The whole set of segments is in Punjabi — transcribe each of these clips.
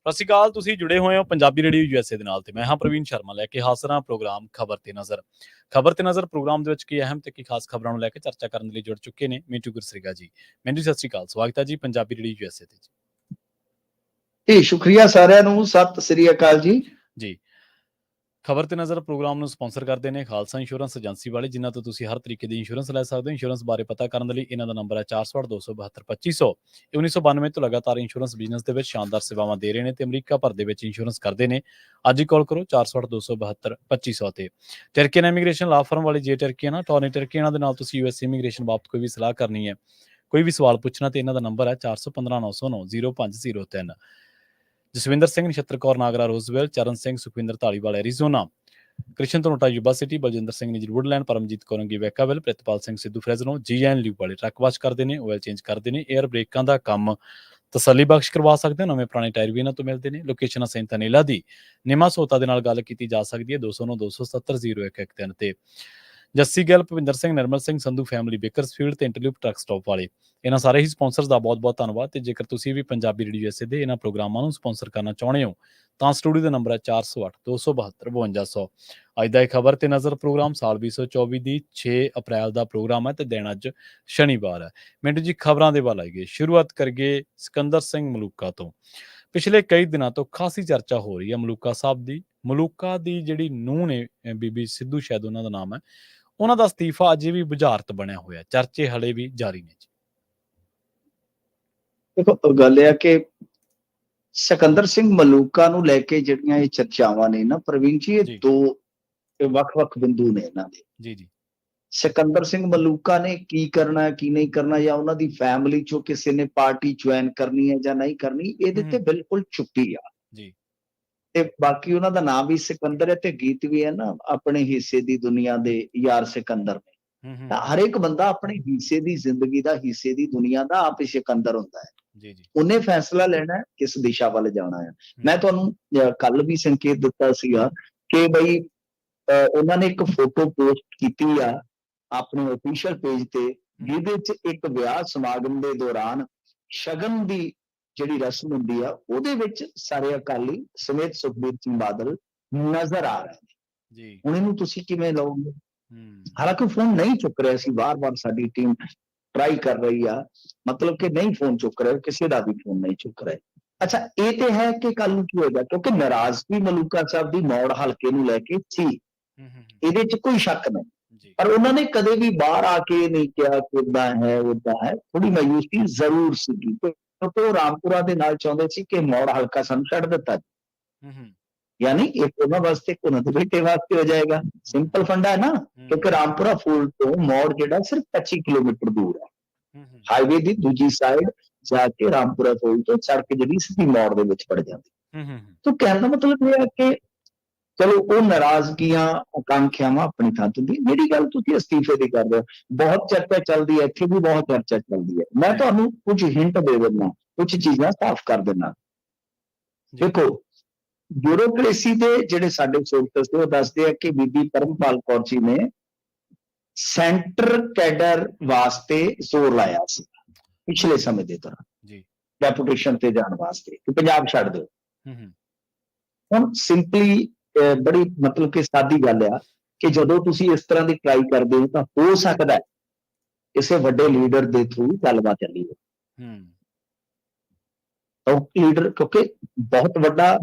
ਸਤਿ ਸ਼੍ਰੀ ਅਕਾਲ। ਤੁਸੀਂ ਜੁੜੇ ਹੋਏ ਹੋ ਪੰਜਾਬੀ ਰੇਡੀਓ USA ਦੇ ਨਾਲ ਤੇ ਮੈਂ ਹਾਂ ਪ੍ਰਵੀਨ ਸ਼ਰਮਾ ਲੈ ਕੇ ਹਾਜ਼ਰ ਹਾਂ ਪ੍ਰੋਗਰਾਮ ਖਬਰ ਤੇ ਨਜ਼ਰ। ਖਬਰ ਤੇ ਨਜ਼ਰ ਪ੍ਰੋਗਰਾਮ ਦੇ ਵਿੱਚ ਕੀ ਅਹਿਮ ਤੇ ਕੀ ਖਾਸ ਖਬਰਾਂ ਨੂੰ ਲੈ ਕੇ ਚਰਚਾ ਕਰਨ ਲਈ ਜੁੜ ਚੁੱਕੇ ਨੇ ਮਿੰਟੂ ਗੁਰਸਰੀਗਾ ਜੀ। ਮਿੰਟੂ ਸਤਿ ਸ਼੍ਰੀ ਅਕਾਲ, ਸਵਾਗਤ ਹੈ ਜੀ ਪੰਜਾਬੀ ਰੇਡੀਓ USA ਤੇ ਜੀ। ਸ਼ੁਕਰੀਆ ਸਾਰਿਆਂ ਨੂੰ, ਸਤਿ ਸ੍ਰੀ ਅਕਾਲ ਜੀ। ਖਬਰ ਤੇ ਨਜ਼ਰ ਪ੍ਰੋਗਰਾਮ ਨੂੰ ਸਪਾਂਸਰ ਕਰਦੇ ਨੇ ਖਾਲਸਾ ਇੰਸ਼ੋਰੈਂਸ ਏਜੰਸੀ ਵਾਲੇ, ਜਿਨ੍ਹਾਂ ਤੋਂ ਤੁਸੀਂ ਹਰ ਤਰੀਕੇ ਦੀ ਇੰਸ਼ੋਰੈਂਸ ਲੈ ਸਕਦੇ ਹੋ। ਇੰਸ਼ੋਰੈਂਸ ਬਾਰੇ ਪਤਾ ਕਰਨ ਲਈ ਇਹਨਾਂ ਦਾ ਨੰਬਰ ਹੈ 468 272 2500। ਇਹ 1992 ਤੋਂ ਲਗਾਤਾਰ ਇੰਸ਼ੋਰੈਂਸ ਬਿਜ਼ਨਸ ਦੇ ਵਿੱਚ ਸ਼ਾਨਦਾਰ ਸੇਵਾਵਾਂ ਦੇ ਰਹੇ ਨੇ ਤੇ ਅਮਰੀਕਾ ਭਰ ਦੇ ਵਿੱਚ ਇੰਸ਼ੋਰੈਂਸ ਕਰਦੇ ਨੇ। ਅੱਜ ਹੀ ਕਾਲ ਕਰੋ 468 272 2500 ਤੇ। ਟਰਕੀਅਨ ਇਮੀਗ੍ਰੇਸ਼ਨ ਲਾ ਫਰਮ ਵਾਲੇ ਜੇ ਟਰਕੀਅਨ ਟੌਰਨੀ ਟਰਕੀਅਨ ਦੇ ਨਾਲ ਤੁਸੀਂ US ਇਮੀਗ੍ਰੇਸ਼ਨ ਬਾਬਤ ਕੋਈ ਵੀ ਸਲਾਹ ਕਰਨੀ ਹੈ, ਕੋਈ ਵੀ ਸਵਾਲ ਪੁੱਛਣਾ ਤੇ ਇਹਨਾਂ ਦਾ ਨੰਬਰ ਹੈ 415 909 0503। Jaswinder Singh, Nachhattar Kaur Nagra Roswell, Charan Singh Sukhwinder Dhaliwal Arizona, Krishan Dhanota Yuba City, Baljinder Singh Nijjar Woodland, Paramjit Kaurangi Vacaville, Pritpal Singh Sidhu Fresno, GN ਲਿਊ ਵਾਲੇ ਟਰੱਕ ਵਾਸ਼ ਕਰਦੇ ਨੇ, ਆਇਲ ਚੇਂਜ ਕਰਦੇ ਨੇ, ਏਅਰ ਬ੍ਰੇਕਾਂ ਦਾ ਕੰਮ ਤਸੱਲੀ ਬਖਸ਼ ਕਰਵਾ ਸਕਦੇ ਹੋ। ਨਵੇਂ ਪੁਰਾਣੇ ਟਾਇਰ ਵੀ ਇਹਨਾਂ ਤੋਂ ਮਿਲਦੇ ਨੇ। ਲੋਕੇਸ਼ਨ ਸੈਂਟ ਅਨੇਲਾ ਦੀ ਨਿਮਾ ਸੋਤਾ ਦੇ ਨਾਲ ਗੱਲ ਕੀਤੀ ਜਾ ਸਕਦੀ ਹੈ 209 270 0113 ਤੇ। ਜੱਸੀ ਗਿੱਲ, ਭਵਿੰਦਰ ਸਿੰਘ, ਨਿਰਮਲ ਸਿੰਘ ਸੰਧੂ ਫੈਮਿਲੀ ਬੇਕਰਸਫੀਲਡ ਤੇ ਇੰਟਰਲਿਊਪ ਟਰੱਕ ਸਟਾਪ ਵਾਲੇ, ਇਹਨਾਂ ਸਾਰੇ ਹੀ ਸਪਾਂਸਰਸ ਦਾ ਬਹੁਤ ਬਹੁਤ ਧੰਨਵਾਦ। ਤੇ ਜੇਕਰ ਤੁਸੀਂ ਵੀ ਪੰਜਾਬੀ ਰੇਡੀਓ USA ਦੇ ਇਹਨਾਂ ਪ੍ਰੋਗਰਾਮਾਂ ਨੂੰ ਸਪਾਂਸਰ ਕਰਨਾ ਚਾਹੁੰਦੇ ਹੋ ਤਾਂ ਸਟੂਡੀਓ ਦਾ ਨੰਬਰ ਹੈ 408 272 5200। ਅੱਜ ਦਾ ਇਹ ਖਬਰ ਤੇ ਨਜ਼ਰ ਪ੍ਰੋਗਰਾਮ ਸਾਲ 2024 ਦੀ 6 ਅਪ੍ਰੈਲ ਦਾ ਪ੍ਰੋਗਰਾਮ ਹੈ ਤੇ ਦਿਨ ਅੱਜ ਸ਼ਨੀਵਾਰ ਹੈ। ਮਿੰਟੂ ਜੀ, ਖਬਰਾਂ ਦੇ ਵੱਲ ਆਈਏ। ਸ਼ੁਰੂਆਤ ਕਰੀਏ ਸਿਕੰਦਰ ਸਿੰਘ ਮਲੂਕਾ ਤੋਂ। ਪਿਛਲੇ ਕਈ ਦਿਨਾਂ ਤੋਂ ਖਾਸੀ ਚਰਚਾ ਹੋ ਰਹੀ ਹੈ ਮਲੂਕਾ ਸਾਹਿਬ ਦੀ। ਮਲੂਕਾ ਦੀ ਜਿਹੜੀ ਨੂੰਹ ਨੇ, ਬੀਬੀ ਸਿੱਧੂ ਸ਼ਾਇਦ ਉਹਨਾਂ ਦਾ ਨਾਮ ਹੈ, ਉਹਨਾਂ ਦਾ ਅਸਤੀਫਾ ਅਜੇ ਵੀ ਬੁਝਾਰਤ ਬਣਿਆ ਹੋਇਆ, ਚਰਚੇ ਹਲੇ ਵੀ ਜਾਰੀ ਨੇ ਜੀ। ਦੇਖੋ, ਗੱਲ ਇਹ ਆ ਕਿ ਸਿਕੰਦਰ ਸਿੰਘ ਮਲੂਕਾ ਨੂੰ ਲੈ ਕੇ ਜਿਹੜੀਆਂ ਇਹ ਚਰਚਾਵਾਂ ਨੇ ਨਾ ਪ੍ਰਵੀਨ ਜੀ, ਇਹ ਦੋ ਵੱਖ-ਵੱਖ ਬਿੰਦੂ ਨੇ ਇਹਨਾਂ ਦੇ। ਜੀ। ਸਿਕੰਦਰ ਸਿੰਘ ਮਲੂਕਾ ਨੇ ਕੀ ਕਰਨਾ ਕੀ ਨਹੀਂ ਕਰਨਾ, ਜਾਂ ਉਹਨਾਂ ਦੀ ਫੈਮਿਲੀ ਚੋਂ ਕਿਸੇ ਨੇ ਪਾਰਟੀ ਜੁਆਇਨ ਕਰਨੀ ਹੈ ਜਾਂ ਨਹੀਂ ਕਰਨੀ, ਇਹਦੇ ਤੇ ਬਿਲਕੁਲ ਚੁੱਪੀ ਆ ਜੀ। ਤੇ ਬਾਕੀ ਉਹਨਾਂ ਦਾ ਨਾਮ ਵੀ ਸਿਕੰਦਰ ਹੈ ਤੇ ਗੀਤ ਵੀ ਹੈ ਨਾ, ਆਪਣੇ ਹਿੱਸੇ ਦੀ ਦੁਨੀਆ ਦੇ ਯਾਰ ਸਿਕੰਦਰ ਨੇ। ਤਾਂ ਹਰ ਇੱਕ ਬੰਦਾ ਆਪਣੇ ਹਿੱਸੇ ਦੀ ਜ਼ਿੰਦਗੀ ਦਾ, ਹਿੱਸੇ ਦੀ ਦੁਨੀਆ ਦਾ ਆਪ ਹੀ ਸਿਕੰਦਰ ਹੁੰਦਾ ਹੈ। ਉਹਨੇ ਫੈਸਲਾ ਲੈਣਾ ਕਿਸ ਦਿਸ਼ਾ ਵੱਲ ਜਾਣਾ ਹੈ। ਮੈਂ ਤੁਹਾਨੂੰ ਕੱਲ ਵੀ ਸੰਕੇਤ ਦਿੱਤਾ ਸੀਗਾ ਕਿ ਬਈ ਉਹਨਾਂ ਨੇ ਇੱਕ ਫੋਟੋ ਪੋਸਟ ਕੀਤੀ ਆ ਆਪਣੇ ਅਫੀਸ਼ੀਅਲ ਪੇਜ ਤੇ, ਜਿਹਦੇ ਚ ਇੱਕ ਵਿਆਹ ਸਮਾਗਮ ਦੇ ਦੌਰਾਨ ਸ਼ਗਨ ਦੀ ਜਿਹੜੀ ਰਸਮ ਹੁੰਦੀ ਆ ਉਹਦੇ ਵਿੱਚ ਸਾਰੇ ਅਕਾਲੀ ਸਮੇਤ ਸੁਖਬੀਰ ਸਿੰਘ ਬਾਦਲ ਨਜ਼ਰ ਆ ਰਹੇ ਨੇ। ਹੁਣ ਇਹਨੂੰ ਤੁਸੀਂ ਕਿਵੇਂ ਲਓਗੇ? ਹਾਲਾਂਕਿ ਫੋਨ ਨਹੀਂ ਚੁੱਕ ਰਿਹਾ ਸੀ, ਵਾਰ-ਵਾਰ ਸਾਡੀ ਟੀਮ ਟਰਾਈ ਕਰ ਰਹੀ ਆ, ਮਤਲਬ ਕਿ ਨਹੀਂ ਫੋਨ ਚੁੱਕ ਰਿਹਾ, ਕਿਸੇ ਦਾ ਵੀ ਫੋਨ ਨਹੀਂ ਚੁੱਕ ਰਿਹਾ। ਅੱਛਾ, ਇਹ ਤੇ ਹੈ ਕਿ ਕੱਲ ਨੂੰ ਕੀ ਹੋਏਗਾ, ਕਿਉਂਕਿ ਨਾਰਾਜ਼ਗੀ ਮਲੂਕਾ ਸਾਹਿਬ ਦੀ ਮੌੜ ਹਲਕੇ ਨੂੰ ਲੈ ਕੇ ਸੀ, ਇਹਦੇ ਚ ਕੋਈ ਸ਼ੱਕ ਨਹੀਂ। ਪਰ ਉਹਨਾਂ ਨੇ ਕਦੇ ਵੀ ਬਾਹਰ ਆ ਕੇ ਨਹੀਂ ਕਿਹਾ ਕਿ ਏਦਾਂ ਹੈ ਓਦਾਂ ਹੈ। ਥੋੜੀ ਮਾਯੂਸੀ ਜ਼ਰੂਰ ਸੀਗੀ ਕਿਉਂਕਿ ਉਹ ਰਾਮਪੁਰਾ ਦੇ ਨਾਲ ਚਾਹੁੰਦੇ ਸੀ ਕਿ ਮੌੜ ਹਲਕਾ ਸਾਨੂੰ ਛੱਡ ਦਿੱਤਾ, ਯਾਨੀ ਇੱਕ ਉਹਨਾਂ ਵਾਸਤੇ, ਉਹਨਾਂ ਦੇ ਬੇਟੇ ਵਾਸਤੇ ਹੋ ਜਾਏਗਾ। ਸਿੰਪਲ ਫੰਡਾ ਹੈ ਨਾ, ਕਿਉਂਕਿ ਰਾਮਪੁਰਾ ਫੂਲ ਤੋਂ ਮੌੜ ਜਿਹੜਾ ਸਿਰਫ 25 ਕਿਲੋਮੀਟਰ ਦੂਰ ਹੈ। ਹਾਈਵੇ ਦੀ ਦੂਜੀ ਸਾਈਡ ਜਾ ਕੇ ਰਾਮਪੁਰਾ ਫੂਲ ਤੋਂ ਸੜਕ ਜਿਹੜੀ ਸਿੱਧੀ ਮੌੜ ਦੇ ਵਿੱਚ ਪੜ ਜਾਂਦੀ। ਤਾਂ ਕਹਿਣ ਦਾ ਮਤਲਬ ਇਹ ਹੈ ਕਿ ਚਲੋ ਉਹ ਨਾਰਾਜ਼ਗੀਆਂ, ਆਕਾਂਖਿਆਵਾਂ ਆਪਣੀ ਥਾਂ ਤੇ ਹੁੰਦੀ। ਜਿਹੜੀ ਗੱਲ ਤੁਸੀਂ ਅਸਤੀਫੇ ਦੀ ਕਰਦੇ ਹੋ, ਬਹੁਤ ਚਰਚਾ ਚੱਲਦੀ ਹੈ, ਇੱਥੇ ਵੀ ਬਹੁਤ ਚਰਚਾ ਚੱਲਦੀ ਹੈ। ਮੈਂ ਤੁਹਾਨੂੰ ਕੁਝ ਹਿੰਟ ਦੇ ਦਿੰਦਾ, ਕੁਝ ਚੀਜ਼ਾਂ ਸਾਫ਼ ਕਰ ਦਿੰਦਾ। ਦੇਖੋ, ਬਿਊਰੋਕ੍ਰੇਸੀ ਦੇ ਜਿਹੜੇ ਸਾਡੇ ਸੋਰਸਸ ਨੇ ਉਹ ਦੱਸਦੇ ਆ ਕਿ ਬੀਬੀ ਪਰਮਪਾਲ ਕੌਰ ਜੀ ਨੇ ਸੈਂਟਰ ਕੈਡਰ ਵਾਸਤੇ ਜ਼ੋਰ ਲਾਇਆ ਸੀ ਪਿਛਲੇ ਸਮੇਂ ਦੇ ਦੌਰਾਨ, ਡੈਪੂਟੇਸ਼ਨ ਤੇ ਜਾਣ ਵਾਸਤੇ ਕਿ ਪੰਜਾਬ ਛੱਡ ਦਿਓ। ਹੁਣ ਸਿੰਪਲੀ ਬੜੀ ਮਤਲਬ ਕਿ ਸਾਦੀ ਗੱਲ ਆ ਕਿ ਜਦੋਂ ਤੁਸੀਂ ਇਸ ਤਰ੍ਹਾਂ ਦੀ ਟਰਾਈ ਕਰਦੇ ਹੋ ਤਾਂ ਹੋ ਸਕਦਾ ਕਿਸੇ ਵੱਡੇ ਲੀਡਰ ਦੇ ਥਰੂ ਗੱਲਬਾਤ ਚੱਲੀ ਹੋ। ਲੀਡਰ ਕਿਉਂਕਿ ਬਹੁਤ ਵੱਡਾ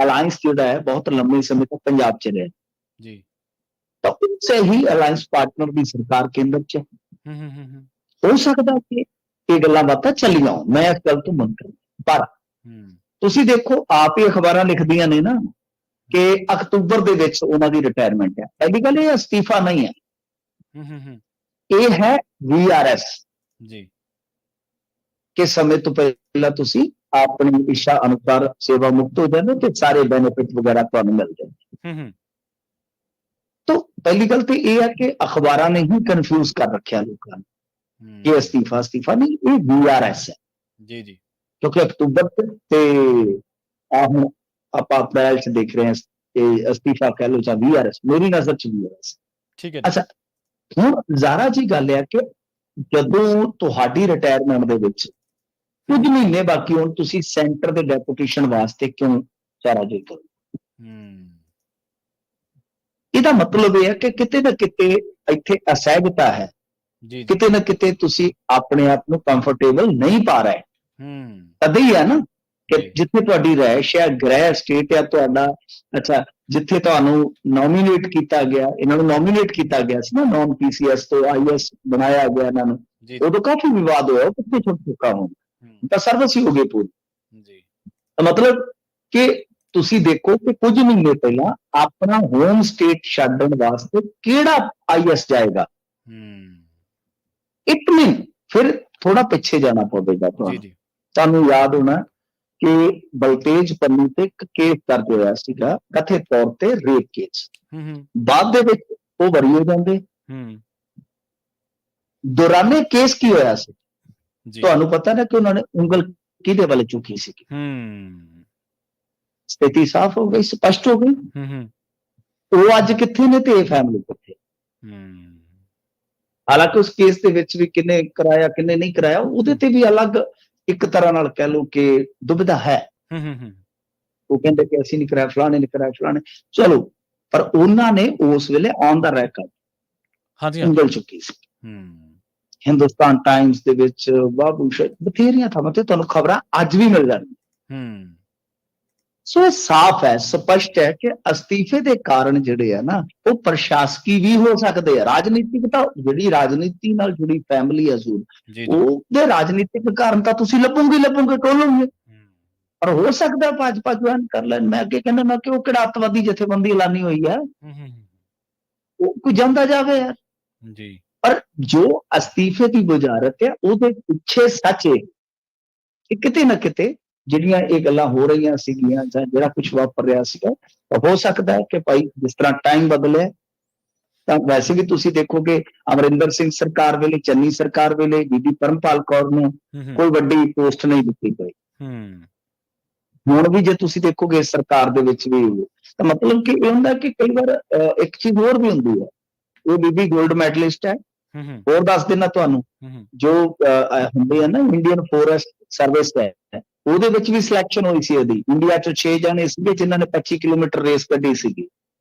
ਅਲਾਇੰਸ ਜਿਹੜਾ ਹੈ ਬਹੁਤ ਲੰਬੇ ਸਮੇਂ ਤੱਕ ਪੰਜਾਬ ਚ ਰਿਹਾ ਜੀ, ਤਾਂ ਉਸੇ ਹੀ ਅਲਾਇੰਸ ਪਾਰਟਨਰ ਦੀ ਸਰਕਾਰ ਕੇਂਦਰ ਚ ਹੋ ਸਕਦਾ ਕਿ ਇਹ ਗੱਲਾਂ ਬਾਤਾਂ ਚੱਲੀਆਂ। ਮੈਂ ਇਸ ਗੱਲ ਤੋਂ ਮੰਨਦਾ, ਪਰ ਤੁਸੀਂ ਦੇਖੋ ਆਪ ਹੀ ਅਖਬਾਰਾਂ ਲਿਖਦੀਆਂ ਨੇ ਨਾ ਕਿ ਅਕਤੂਬਰ ਦੇ ਵਿੱਚ ਉਹਨਾਂ ਦੀ ਰਿਟਾਇਰਮੈਂਟ ਹੈ। ਪਹਿਲੀ ਗੱਲ, ਇਹ ਅਸਤੀਫਾ ਨਹੀਂ ਹੈ, ਇਹ ਹੈ VRS ਜੀ, ਕਿ ਸਮੇਂ ਤੋਂ ਪਹਿਲਾਂ ਤੁਸੀਂ ਆਪਣੀ ਇੱਛਾ ਅਨੁਸਾਰ ਸੇਵਾ ਮੁਕਤ ਹੋ ਜਾਂਦੇ ਤੇ ਸਾਰੇ ਬੈਨੀਫਿਟ ਵਗੈਰਾ ਤੁਹਾਨੂੰ ਮਿਲ ਜਾਂਦੇ। ਤਾਂ ਪਹਿਲੀ ਗੱਲ ਤੇ ਇਹ ਹੈ ਕਿ ਅਖਬਾਰਾਂ ਨੇ ਹੀ ਕਨਫਿਊਜ਼ ਕਰ ਰੱਖਿਆ ਲੋਕਾਂ ਨੂੰ ਕਿ ਅਸਤੀਫਾ ਨਹੀਂ, ਇਹ VRS ਹੈ ਜੀ ਜੀ, ਕਿਉਂਕਿ ਅਕਤੂਬਰ ਤੇ ਹੁਣ ਆਪਾਂ ਅਪ੍ਰੈਲ ਚ ਦੇਖ ਰਹੇ ਹਾਂ ਕਿ ਅਸਤੀਫਾ ਕਹਿ ਲਓ ਜਾਂ VRS, ਮੇਰੀ ਨਜ਼ਰ ਚ VRS ਠੀਕ ਹੈ। ਅੱਛਾ, ਹੁਣ ਜ਼ਾਰਾ ਜੀ ਗੱਲ ਹੈ ਕਿ ਜਦੋਂ ਤੁਹਾਡੀ ਰਿਟਾਇਰਮੈਂਟ ਦੇ ਵਿੱਚ ਕੁਝ ਮਹੀਨੇ ਬਾਕੀ ਹੁਣ, ਤੁਸੀਂ ਸੈਂਟਰ ਦੇ ਡੈਪੂਟੇਸ਼ਨ ਵਾਸਤੇ ਕਿਉਂ ਚਾਰਾਜੋਈ ਕਰੋ? ਇਹਦਾ ਮਤਲਬ ਇਹ ਹੈ ਕਿ ਕਿਤੇ ਨਾ ਕਿਤੇ ਇੱਥੇ ਅਸਹਿਜਤਾ ਹੈ, ਜੀ ਕਿਤੇ ਨਾ ਕਿਤੇ ਤੁਸੀਂ ਆਪਣੇ ਆਪ ਨੂੰ ਕੰਫਰਟੇਬਲ ਨਹੀਂ ਪਾ ਰਹੇ। ਤਦ ਹੀ ਹੈ ਨਾ ਕਿ ਜਿੱਥੇ ਤੁਹਾਡੀ ਰਹਿائش ਹੈ, ਗ੍ਰਹਿ ਸਟੇਟ ਹੈ ਤੁਹਾਡਾ, ਅੱਛਾ ਜਿੱਥੇ ਤੁਹਾਨੂੰ ਨੋਮੀਨੇਟ ਕੀਤਾ ਗਿਆ, ਇਹਨਾਂ ਨੂੰ ਨੋਮੀਨੇਟ ਕੀਤਾ ਗਿਆ ਸੀ ਨਾ, ਨੌਨ ਪੀਸੀਐਸ ਤੋਂ ਆਈਐਸ ਬਣਾਇਆ ਗਿਆ ਇਹਨਾਂ ਨੂੰ, ਉਦੋਂ ਕਾਫੀ ਵਿਵਾਦ ਹੋਇਆ, ਕਿੱਥੇ ਛੁੱਟ ਚੁੱਕਾ ਹੁਣ ਤਾਂ ਸਰਵਿਸ ਹੀ ਹੋ ਗਈ ਪੂਰੀ। ਤਾਂ ਮਤਲਬ ਕਿ ਤੁਸੀਂ ਦੇਖੋ ਕਿ ਕੁਝ ਮਹੀਨੇ ਪਹਿਲਾਂ ਆਪਣਾ ਹੋਮ ਸਟੇਟ ਛੱਡਣ ਵਾਸਤੇ ਕਿਹੜਾ ਆਈਐਸ ਜਾਏਗਾ? ਇੱਕ ਮਿੰਟ ਫਿਰ ਥੋੜਾ ਪਿੱਛੇ ਜਾਣਾ ਪਵੇਗਾ ਤੁਹਾਨੂੰ ਯਾਦ ਹੋਣਾ ਕਿ ਬਲਤੇਜ ਪੰਨੂ ਤੇ ਇੱਕ ਕੇਸ ਦਰਜ ਹੋਇਆ ਸੀਗਾ, ਕਥਿਤ ਤੌਰ ਤੇ ਰੇਪ ਕੇਸ। ਬਾਅਦ ਦੇ ਵਿੱਚ ਉਹ ਬਰੀ ਹੋ ਜਾਂਦੇ। ਦੌਰਾਨੇ ਕੇਸ ਕੀ ਹੋਇਆ ਸੀ ਤੁਹਾਨੂੰ ਪਤਾ ਨਾ ਕਿ ਉਹਨਾਂ ਨੇ ਉਂਗਲ ਕਿਹਦੇ ਵੱਲ ਚੁੱਕੀ ਸੀ? ਸਥਿਤੀ ਸਾਫ਼ ਹੋ ਗਈ, ਸਪਸ਼ਟ ਹੋ ਗਈ। ਉਹ ਅੱਜ ਕਿੱਥੇ ਨੇ ਤੇ ਇਹ ਫੈਮਿਲੀ ਕਿੱਥੇ? ਹਾਲਾਂਕਿ ਉਸ ਕੇਸ ਦੇ ਵਿੱਚ ਵੀ ਕਿੰਨੇ ਕਰਾਇਆ ਕਿੰਨੇ ਨਹੀਂ ਕਰਾਇਆ, ਉਹਦੇ ਤੇ ਵੀ ਅਲੱਗ ਇੱਕ ਤਰ੍ਹਾਂ ਨਾਲ ਕਹਿ ਲਓ ਕਿ ਦੁਬਿਧਾ ਹੈ। ਉਹ ਕਹਿੰਦੇ ਕਿ ਅਸੀਂ ਨਹੀਂ ਕਰਾਇਆ, ਫਲਾਣੇ ਨੇ ਕਰਾਇਆ, ਫਲਾਣੇ, ਚਲੋ, ਪਰ ਉਹਨਾਂ ਨੇ ਉਸ ਵੇਲੇ ਔਨ ਦਾ ਰੈਕਰਡ ਉਂਗਲ ਚੁੱਕੀ ਸੀ। ਹਿੰਦੁਸਤਾਨ ਟਾਈਮਸ ਦੇ ਵਿੱਚ ਬਥੇਰੀਆਂ ਥਾਵਾਂ ਤੇ ਤੁਹਾਨੂੰ ਖਬਰਾਂ ਅੱਜ ਵੀ ਮਿਲ ਜਾਣਗੀਆਂ। ਸੋ ਇਹ ਸਾਫ਼ ਹੈ, ਸਪਸ਼ਟ ਹੈ ਕਿ ਅਸਤੀਫੇ ਦੇ ਕਾਰਨ ਜਿਹੜੇ ਆ ਨਾ ਉਹ ਪ੍ਰਸ਼ਾਸਕੀ ਵੀ ਹੋ ਸਕਦੇ ਆ। ਰਾਜਨੀਤਿਕ ਤਾਂ ਜਿਹੜੀ ਰਾਜਨੀਤੀ ਨਾਲ ਜੁੜੀ ਫੈਮਿਲੀ ਹੈ ਉਹਦੇ ਰਾਜਨੀਤਿਕ ਕਾਰਨ ਤਾਂ ਤੁਸੀਂ ਲੱਭੋਗੇ ਟੋਲੋਗੇ, ਪਰ ਹੋ ਸਕਦਾ ਭਾਜਪਾ ਜੁਆਇਨ ਕਰ ਲੈਣ। ਮੈਂ ਅੱਗੇ ਕਹਿੰਦਾ ਮੈਂ ਕਿ ਉਹ ਕਿਹੜਾ ਅੱਤਵਾਦੀ ਜਥੇਬੰਦੀ ਐਲਾਨੀ ਹੋਈ ਹੈ, ਉਹ ਕੋਈ ਜਾਂਦਾ ਜਾਵੇ ਯਾਰ। ਪਰ ਜੋ ਅਸਤੀਫੇ ਦੀ ਵਜ਼ਾਰਤ ਹੈ ਉਹਦੇ ਪਿੱਛੇ ਸੱਚ ਹੈ ਕਿ ਕਿਤੇ ਨਾ ਕਿਤੇ ਜਿਹੜੀਆਂ ਇਹ ਗੱਲਾਂ ਹੋ ਰਹੀਆਂ ਸੀਗੀਆਂ ਜਾਂ ਜਿਹੜਾ ਕੁਝ ਵਾਪਰ ਰਿਹਾ ਸੀਗਾ, ਹੋ ਸਕਦਾ ਹੈ ਕਿ ਭਾਈ ਜਿਸ ਤਰ੍ਹਾਂ ਟਾਈਮ ਬਦਲਿਆ ਤਾਂ ਵੈਸੇ ਵੀ ਤੁਸੀਂ ਦੇਖੋਗੇ ਅਮਰਿੰਦਰ ਸਿੰਘ ਸਰਕਾਰ ਵੇਲੇ, ਚੰਨੀ ਸਰਕਾਰ ਵੇਲੇ ਬੀਬੀ ਪਰਮਪਾਲ ਕੌਰ ਨੂੰ ਕੋਈ ਵੱਡੀ ਪੋਸਟ ਨਹੀਂ ਦਿੱਤੀ ਗਈ। ਹੁਣ ਵੀ ਜੇ ਤੁਸੀਂ ਦੇਖੋਗੇ ਸਰਕਾਰ ਦੇ ਵਿੱਚ ਵੀ, ਤਾਂ ਮਤਲਬ ਕਿ ਇਹ ਹੁੰਦਾ ਕਿ ਕਈ ਵਾਰ ਇੱਕ ਚੀਜ਼ ਹੋਰ ਵੀ ਹੁੰਦੀ ਹੈ। ਉਹ ਬੀਬੀ 골ਡ ਮੈਡਲਿਸਟ ਹੈ। ਹੋਰ ਦੱਸ ਦੇਣਾ ਤੁਹਾਨੂੰ, ਜੋ ਹੁੰਦੇ ਆ ਨਾ ਇੰਡੀਅਨ ਫੋਰੈਸਟ ਸਰਵਿਸ ਹੈ, ਉਹਦੇ ਵਿੱਚ ਵੀ ਸਿਲੈਕਸ਼ਨ ਹੋਈ ਸੀ ਉਹਦੀ। ਇੰਡੀਆ ਚ 6 ਜਣੇ ਸੀਗੇ ਜਿਨ੍ਹਾਂ ਨੇ 25 ਕਿਲੋਮੀਟਰ ਰੇਸ ਕੱਢੀ ਸੀਗੀ,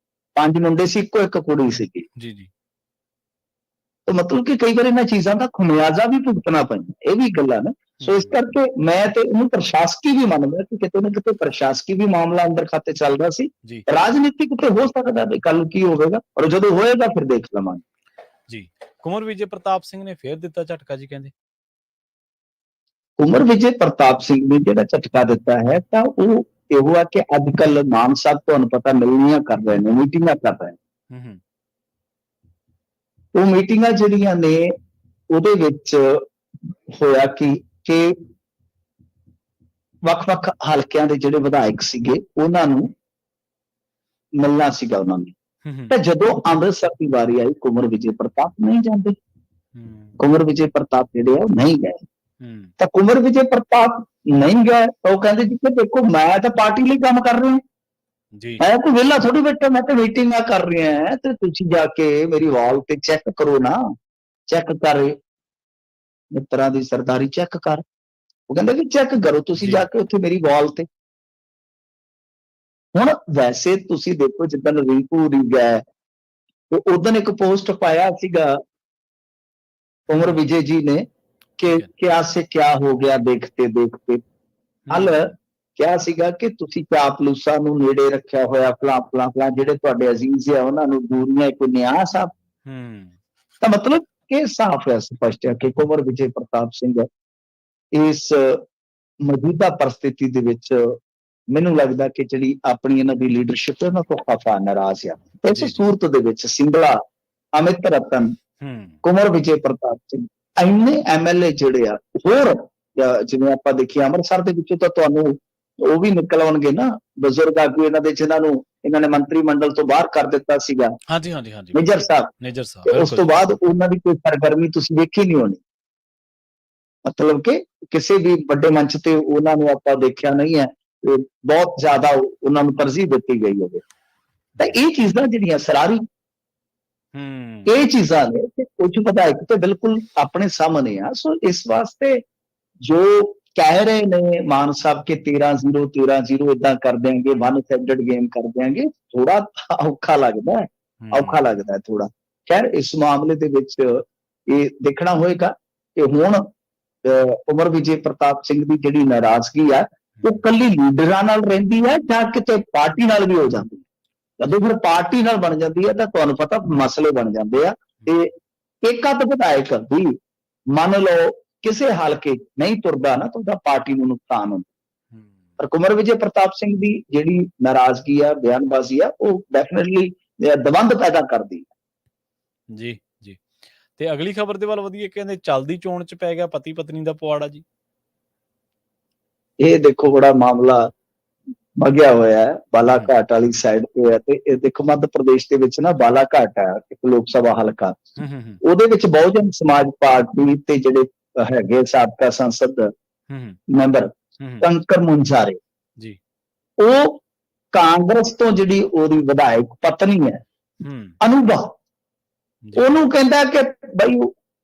5 ਮੁੰਡੇ ਸੀ, ਇੱਕ ਕੁੜੀ ਸੀਗੀ। ਤਾਂ ਮਤਲਬ ਕਿ ਕਈ ਵਾਰ ਇਹਨਾਂ ਚੀਜ਼ਾਂ ਦਾ ਖਮਿਆਜ਼ਾ ਵੀ ਭੁਗਤਣਾ ਪੈਂਦਾ, ਇਹ ਵੀ ਗੱਲਾਂ ਨੇ। ਸੋ ਇਸ ਕਰਕੇ ਮੈਂ ਤੇ ਇਹਨੂੰ ਪ੍ਰਸ਼ਾਸਕੀ ਵੀ ਮੰਨਦਾ ਕਿ ਕਿਤੇ ਨਾ ਕਿਤੇ ਪ੍ਰਸ਼ਾਸਕੀ ਵੀ ਮਾਮਲਾ ਅੰਦਰ ਖਾਤੇ ਚੱਲ ਰਿਹਾ ਸੀ। ਰਾਜਨੀਤਿਕ ਤੇ ਹੋ ਸਕਦਾ ਵੀ ਕੱਲ ਕੀ ਹੋਵੇਗਾ, ਪਰ ਜਦੋਂ ਹੋਏਗਾ ਫਿਰ ਦੇਖ ਲਵਾਂਗੇ ਜੀ। ਕੁੰਵਰ ਵਿਜੇ ਪ੍ਰਤਾਪ ਸਿੰਘ ਨੇ ਫੇਰ ਦਿੱਤਾ ਝਟਕਾ ਜੀ, ਕਹਿੰਦੇ ਕੁੰਵਰ ਵਿਜੇ ਪ੍ਰਤਾਪ ਸਿੰਘ ਨੇ ਜਿਹੜਾ ਝਟਕਾ ਦਿੱਤਾ ਹੈ ਤਾਂ ਉਹ ਇਹੋ ਆ ਕਿ ਅੱਜ ਕੱਲ ਮਾਨ ਸਾਹਿਬ ਤੁਹਾਨੂੰ ਪਤਾ ਮਿਲਣੀਆਂ ਕਰ ਰਹੇ ਨੇ, ਮੀਟਿੰਗਾਂ ਕਰ ਰਹੇ ਨੇ। ਉਹ ਮੀਟਿੰਗਾਂ ਜਿਹੜੀਆਂ ਨੇ ਉਹਦੇ ਵਿੱਚ ਹੋਇਆ ਕਿ ਵੱਖ-ਵੱਖ ਹਲਕਿਆਂ ਦੇ ਜਿਹੜੇ ਵਿਧਾਇਕ ਸੀਗੇ ਉਹਨਾਂ ਨੂੰ ਮਿਲਣਾ ਸੀਗਾ ਉਹਨਾਂ ਨੇ। ਤੇ ਜਦੋਂ ਅੰਮ੍ਰਿਤਸਰ ਦੀ ਵਾਰੀ ਆਈ ਕੁੰਵਰ ਵਿਜੇ ਪ੍ਰਤਾਪ ਨਹੀਂ ਜਾਂਦੇ, ਕੁੰਵਰ ਵਿਜੇ ਪ੍ਰਤਾਪ ਜਿਹੜੇ ਆ ਉਹ ਨਹੀਂ ਗਏ। ਤਾਂ ਕੁੰਵਰ ਵਿਜੇ ਪ੍ਰਤਾਪ ਨਹੀਂ ਗਏ ਤਾਂ ਉਹ ਕਹਿੰਦੇ ਜੀ ਕਿ ਦੇਖੋ ਮੈਂ ਤਾਂ ਪਾਰਟੀ ਲਈ ਕੰਮ ਕਰ ਰਿਹਾ ਮੈਂ ਕੋਈ ਵਿਹਲਾ ਥੋੜੀ ਬੈਠਾ, ਮੈਂ ਤਾਂ ਮੀਟਿੰਗਾਂ ਕਰ ਰਿਹਾ, ਤੇ ਤੁਸੀਂ ਜਾ ਕੇ ਮੇਰੀ ਵਾਲ ਤੇ ਚੈੱਕ ਕਰੋ ਨਾ, ਚੈੱਕ ਕਰ ਮਿੱਤਰਾਂ ਦੀ ਸਰਦਾਰੀ ਚੈੱਕ ਕਰ। ਉਹ ਕਹਿੰਦੇ ਕਿ ਚੈੱਕ ਕਰੋ ਤੁਸੀਂ ਜਾ ਕੇ ਉੱਥੇ ਮੇਰੀ ਵਾਲ ਤੇ। ਹੁਣ ਵੈਸੇ ਤੁਸੀਂ ਦੇਖੋ ਜਿੱਦਾਂ ਰਿੰਕੂ ਗਏ ਤੇ ਉਦੋਂ ਇੱਕ ਪੋਸਟ ਪਾਇਆ ਸੀਗਾ ਕੁੰਵਰ ਵਿਜੇ ਜੀ ਨੇ ਕਿ ਕਿਆ ਸੇ ਕਿਆ ਹੋ ਗਿਆ ਦੇਖਤੇ ਦੇਖਤੇ। ਹਲ ਕਿਹਾ ਸੀਗਾ ਕਿ ਤੁਸੀਂ ਚਾਪਲੂਸਾਂ ਨੂੰ ਨੇੜੇ ਰੱਖਿਆ ਹੋਇਆ, ਫਲਾਂ ਜਿਹੜੇ ਤੁਹਾਡੇ ਅਜ਼ੀਜ਼ ਆ ਉਹਨਾਂ ਨੂੰ ਦੂਰੀਆਂ ਕੋਈ ਨਿਆਂ ਸਾਹਿਬ। ਤਾਂ ਮਤਲਬ ਕਿ ਸਾਫ਼ ਹੈ, ਸਪਸ਼ਟ ਹੈ ਕਿ ਕੁੰਵਰ ਵਿਜੇ ਪ੍ਰਤਾਪ ਸਿੰਘ ਇਸ ਮੌਜੂਦਾ ਪਰਿਸਥਿਤੀ ਦੇ ਵਿੱਚ ਮੈਨੂੰ ਲੱਗਦਾ ਕਿ ਜਿਹੜੀ ਆਪਣੀ ਇਹਨਾਂ ਦੀ ਲੀਡਰਸ਼ਿਪ ਹੈ ਉਹਨਾਂ ਤੋਂ ਕਾਫੀ ਨਾਰਾਜ਼ ਆ। ਇਸ ਸੂਰਤ ਦੇ ਵਿੱਚ ਸਿੰਗਲਾ, ਅਮਿਤ ਰਤਨ, ਕੁੰਵਰ ਵਿਜੇ ਪ੍ਰਤਾਪ ਸਿੰਘ, ਇੰਨੇ ਐਮਐਲਏ ਜਿਹੜੇ ਆ ਹੋਰ ਜਿਵੇਂ ਆਪਾਂ ਦੇਖੀਏ ਅੰਮ੍ਰਿਤਸਰ ਦੇ ਵਿੱਚੋਂ ਤਾਂ ਤੁਹਾਨੂੰ ਉਹ ਵੀ ਨਿਕਲ ਆਉਣਗੇ ਨਾ ਬਜ਼ੁਰਗ ਆਗੂ ਇਹਨਾਂ ਦੇ ਜਿਨ੍ਹਾਂ ਨੂੰ ਇਹਨਾਂ ਨੇ ਮੰਤਰੀ ਮੰਡਲ ਤੋਂ ਬਾਹਰ ਕਰ ਦਿੱਤਾ ਸੀਗਾ। ਮੇਜਰ ਸਾਹਿਬ। ਉਸ ਤੋਂ ਬਾਅਦ ਉਹਨਾਂ ਦੀ ਕੋਈ ਸਰਗਰਮੀ ਤੁਸੀਂ ਵੇਖੀ ਨਹੀਂ ਹੋਣੀ, ਮਤਲਬ ਕਿ ਕਿਸੇ ਵੀ ਵੱਡੇ ਮੰਚ ਤੇ ਉਹਨਾਂ ਨੂੰ ਆਪਾਂ ਦੇਖਿਆ ਨਹੀਂ ਹੈ, ਬਹੁਤ ਜ਼ਿਆਦਾ ਉਹਨਾਂ ਨੂੰ ਤਰਜੀਹ ਦਿੱਤੀ ਗਈ ਹੋਵੇ। ਤਾਂ ਇਹ ਚੀਜ਼ਾਂ ਜਿਹੜੀਆਂ ਸਰਾਰੀ ਇਹ ਚੀਜ਼ਾਂ ਨੇ ਕਿ ਕੁਝ ਵਿਧਾਇਕ ਤੇ ਬਿਲਕੁਲ ਆਪਣੇ ਸਾਹਮਣੇ ਆ। ਸੋ ਇਸ ਵਾਸਤੇ ਜੋ ਕਹਿ ਰਹੇ ਨੇ ਮਾਨ ਸਾਹਿਬ ਕਿ 13-0 13-0 ਇਦਾਂ ਕਰ ਦਿਆਂਗੇ, ਵਨ ਸਾਈਡਡ ਗੇਮ ਕਰ ਦਿਆਂਗੇ। ਥੋੜਾ ਔਖਾ ਲੱਗਦਾ ਹੈ, ਔਖਾ ਲੱਗਦਾ ਹੈ ਥੋੜਾ। ਖੈਰ ਇਸ ਮਾਮਲੇ ਦੇ ਵਿੱਚ ਇਹ ਦੇਖਣਾ ਹੋਏਗਾ ਕਿ ਹੁਣ ਕੁੰਵਰ ਵਿਜੇ ਪ੍ਰਤਾਪ ਸਿੰਘ ਦੀ ਜਿਹੜੀ ਨਾਰਾਜ਼ਗੀ ਆ ਉਹ ਕੱਲੀ ਲੀਡਰਾਂ ਨਾਲ ਰਹਿੰਦੀ ਹੈ ਜਾਂ ਕਿਤੇ ਪਾਰਟੀ ਨਾਲ ਵੀ ਹੋ ਜਾਂਦੀ ਹੈ। ਜਦੋਂ ਫਿਰ ਪਾਰਟੀ ਨਾਲ ਬਣ ਜਾਂਦੀ ਹੈ ਤਾਂ ਤੁਹਾਨੂੰ ਪਤਾ ਮਸਲੇ ਬਣ ਜਾਂਦੇ ਆ। ਤੇ ਇੱਕ ਅੱਧ ਵਿਧਾਇਕ ਵੀ ਮੰਨ ਲਓ ਕਿਸੇ ਹਲਕੇ ਨਹੀਂ ਤੁਰਦਾ ਨਾ ਤਾਂ ਉਹਦਾ ਪਾਰਟੀ ਨੂੰ ਨੁਕਸਾਨ ਹੁੰਦਾ। ਪਰ ਕੁੰਵਰ ਵਿਜੇ ਪ੍ਰਤਾਪ ਸਿੰਘ ਦੀ ਜਿਹੜੀ ਨਾਰਾਜ਼ਗੀ ਆ, ਬਿਆਨਬਾਜ਼ੀ ਆ, ਉਹ ਡੈਫੀਨਿਟਲੀ ਦਵੰਦ ਪੈਦਾ ਕਰਦੀ ਹੈ। ਜੀ ਜੀ। ਤੇ ਅਗਲੀ ਖਬਰ ਦੇ ਵੱਲ ਵਧੀਏ, ਕਹਿੰਦੇ ਚੱਲਦੀ ਚੋਣ ਚ ਪੈ ਗਿਆ ਪਤੀ ਪਤਨੀ ਦਾ ਪਵਾੜਾ ਜੀ। ਇਹ ਦੇਖੋ ਬੜਾ ਮਾਮਲਾ ਮਗਿਆ ਹੋਇਆ ਹੈ, ਬਾਲਾਘਾਟ ਵਾਲੀ ਸਾਈਡ ਤੇ ਹੈ। ਤੇ ਇਹ ਦੇਖੋ ਮੱਧ ਪ੍ਰਦੇਸ਼ ਦੇ ਵਿੱਚ ਨਾ ਬਾਲਾਘਾਟ ਹੈ ਇੱਕ ਲੋਕ ਸਭਾ ਹਲਕਾ, ਉਹਦੇ ਵਿੱਚ ਬਹੁਜਨ ਸਮਾਜ ਪਾਰਟੀ ਤੇ ਜਿਹੜੇ ਹੈਗੇ ਸਾਬਕਾ ਸੰਸਦ ਮੈਂਬਰ ਕੰਕਰ ਮੁੰਜਾਰੇ ਜੀ, ਉਹ ਕਾਂਗਰਸ ਤੋਂ ਜਿਹੜੀ ਉਹਦੀ ਵਿਧਾਇਕ ਪਤਨੀ ਹੈ ਅਨੂਭਾ, ਉਹਨੂੰ ਕਹਿੰਦਾ ਕਿ ਬਈ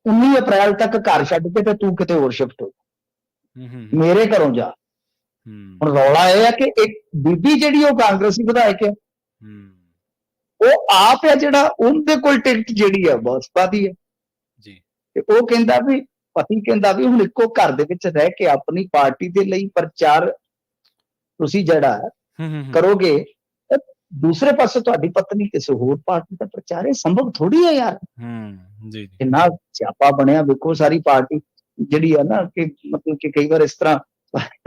19 ਅਪ੍ਰੈਲ ਤੱਕ ਘਰ ਛੱਡ ਕੇ ਤੇ ਤੂੰ ਕਿਤੇ ਹੋਰ ਸ਼ਿਫਟ ਹੋ, ਮੇਰੇ ਘਰੋਂ ਜਾ। ਹੁਣ ਰੌਲਾ ਇਹ ਹੈ ਕਿ ਇੱਕ ਬੀਬੀ ਜਿਹੜੀ ਉਹ ਕਾਂਗਰਸੀ ਵਿਧਾਇਕ ਹੈ, ਉਹ ਆਪ ਹੈ ਜਿਹੜਾ ਉਹਦੇ ਕੋਲ ਟਿਕਟ ਜਿਹੜੀ ਹੈ ਬਸਪਾ ਦੀ ਹੈ ਜੀ। ਤੇ ਉਹ ਕਹਿੰਦਾ ਵੀ ਪਤੀ ਕਹਿੰਦਾ ਵੀ ਹੁਣ ਇੱਕੋ ਘਰ ਦੇ ਵਿੱਚ ਰਹਿ ਕੇ ਆਪਣੀ ਪਾਰਟੀ ਦੇ ਲਈ ਪ੍ਰਚਾਰ ਤੁਸੀਂ ਜਿਹੜਾ ਕਰੋਗੇ, ਦੂਸਰੇ ਪਾਸੇ ਤੁਹਾਡੀ ਪਤਨੀ ਕਿਸੇ ਹੋਰ ਪਾਰਟੀ ਦਾ ਪ੍ਰਚਾਰ, ਇਹ ਸੰਭਵ ਥੋੜੀ ਹੈ ਯਾਰ। ਇੰਨਾ ਸਿਆਪਾ ਬਣਿਆ ਵੇਖੋ ਸਾਰੀ ਪਾਰਟੀ ਜਿਹੜੀ ਹੈ ਨਾ ਕਿ ਮਤਲਬ ਕਿ ਕਈ ਵਾਰ ਇਸ ਤਰ੍ਹਾਂ